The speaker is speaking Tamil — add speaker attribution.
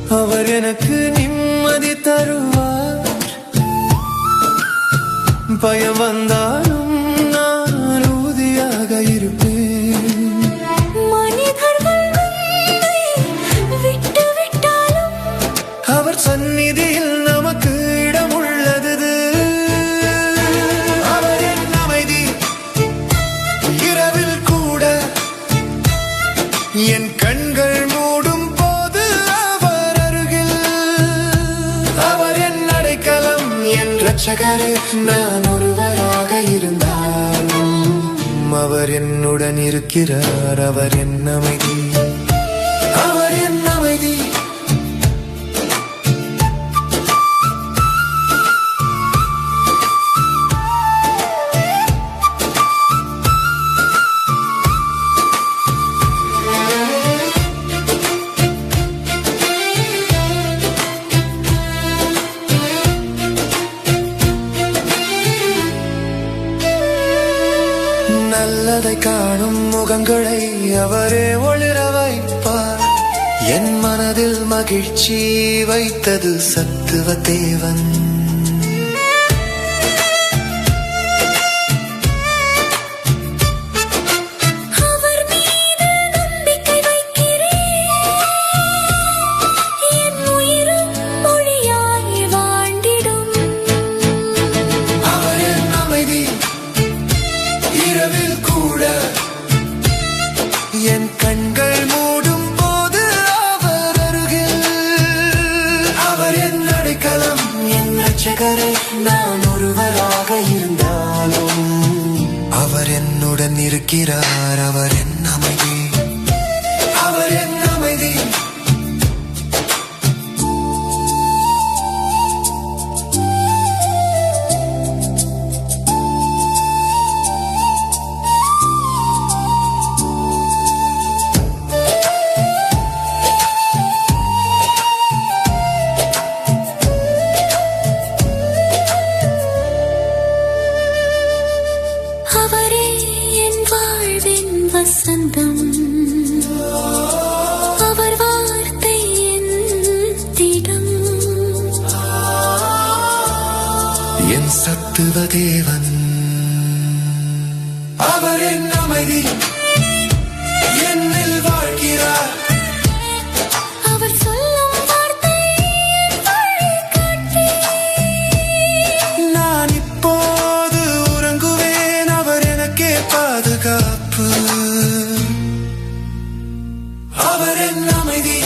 Speaker 1: அவர் எனக்கு நிம்மதி தருவார். பயம் வந்தாலும் நான் உறுதியாக இருப்பேன்.
Speaker 2: மனிதர்கள் விட்டு விட்டாலும்
Speaker 1: அவர் சந்நிதியில் நமக்கு இடம் உள்ளது. அவர் என் அமைதி. இரவில் கூட என் கண்கள் மூடும் போது அவர் அருகில். அவர் என் அடைக்கலம், என் இரட்சகரே. நான் ஒருவராக இருந்தாலும் அவர் என்னுடன் இருக்கிறார். அவர் என் அமைதி. அவர் என் அமைதி. நல்லதை காணும் முகங்களை அவரே ஒளிர வைப்பார். என் மனதில் மகிழ்ச்சி வைத்தது சத்துவ தேவன்.
Speaker 2: அவர் மீது நம்பிக்கை வைக்கிறேன். என் உயிரும் மொழியாய் வாழ்ந்திடும்.
Speaker 1: அவர் என் அமைதி. இரவில் கூட என் கண்கள் மூடும் போது அவர் அருகில். அவர் என் அடைக்கலம், என் இரட்சகரே. நான் ஒருவராக இருந்தாலும் அவர் என்னுடன் இருக்கிறார். அவர் என் அமைதி. அவர் என் அமைதி.
Speaker 2: அவரே என் வாழ்வின் வசந்தம். அவர் வார்த்தை என் திடம்.
Speaker 1: என் சத்துவ தேவன். அவர் என் அமைதி. என்னில் வாழ்கிறார்.
Speaker 2: அவர் சொல்லும் வார்த்தை என் வழிகாட்டி.
Speaker 1: நான் இப்போது உறங்குவேன். அவர் எனக்கே பாதுகாப்பு. அவர் என் அமைதி.